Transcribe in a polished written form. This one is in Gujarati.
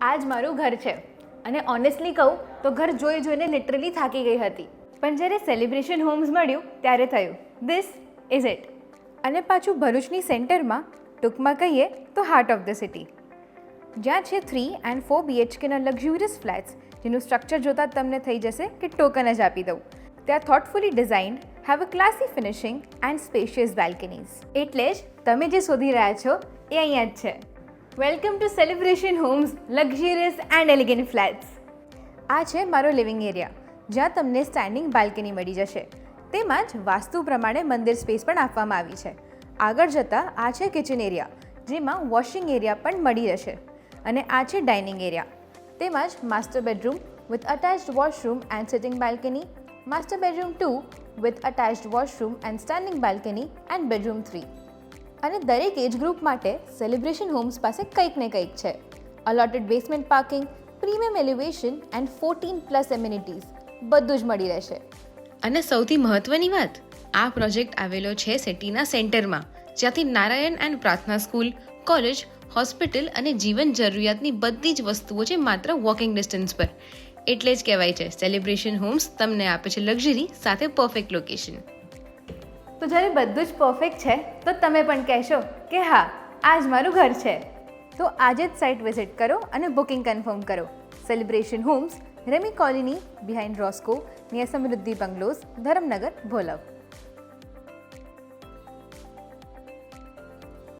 આ જ મારું ઘર છે અને ઓનેસ્ટલી કહું તો ઘર જોઈ જોઈને લિટરલી થાકી ગઈ હતી. પણ જ્યારે સેલિબ્રેશન હોમ્સ મળ્યું ત્યારે થયું ધીસ ઇઝ ઇટ. અને પાછું ભરૂચની સેન્ટરમાં, ટૂંકમાં કહીએ તો હાર્ટ ઓફ ધ સિટી, જ્યાં છે 3 and 4 BHKના લક્ઝુરિયસ ફ્લેટ્સ જેનું સ્ટ્રક્ચર જોતાં તમને થઈ જશે કે ટોકન જ આપી દઉં. ત્યાં thoughtfully designed, have a classy finishing and spacious balconies. એટલે જ તમે જે શોધી રહ્યા છો એ અહીંયા જ છે. Welcome to Celebration Homes luxurious and elegant flats. આ છે મારો લિવિંગ એરિયા, જ્યાં તમને સ્ટેન્ડિંગ બાલ્કની મળી જશે. તેમાં જ વાસ્તુ પ્રમાણે મંદિર સ્પેસ પણ આપવામાં આવી છે. આગળ જતાં આ છે કિચન એરિયા, જેમાં વોશિંગ એરિયા પણ મળી જશે. અને આ છે ડાઇનિંગ એરિયા, તેમાં જ master bedroom with attached washroom and sitting balcony, master bedroom 2 with attached washroom and standing balcony and bedroom 3. અને દરેક એજ ગ્રુપ માટે સેલિબ્રેશન હોમ્સ પાસે કંઈક ને કંઈક છે. Allotted basement parking, premium elevation and 14+ amenities બધું જ મળી રહેશે. અને સૌથી મહત્વની વાત, આ પ્રોજેક્ટ આવેલો છે સિટીના સેન્ટરમાં, જ્યાંથી નારાયણ એન્ડ પ્રાર્થના સ્કૂલ, કોલેજ, હોસ્પિટલ અને જીવન જરૂરિયાતની બધી જ વસ્તુઓ છે માત્ર વોકિંગ ડિસ્ટન્સ પર. એટલે જ કહેવાય છે સેલિબ્રેશન હોમ્સ તમને આપે છે લક્ઝરી સાથે પરફેક્ટ લોકેશન. તો જ્યારે બધું જ પરફેક્ટ છે તો તમે પણ કહેશો કે હા, આ જ મારું ઘર છે. તો આજે જ સાઇટ વિઝિટ કરો અને બુકિંગ કન્ફર્મ કરો. સેલિબ્રેશન હોમ્સ, રેમી કોલોની બિહાઇન્ડ રોસ્કો, નિયર સમૃદ્ધિ બંગલોઝ, ધરમનગર, ભોલવ.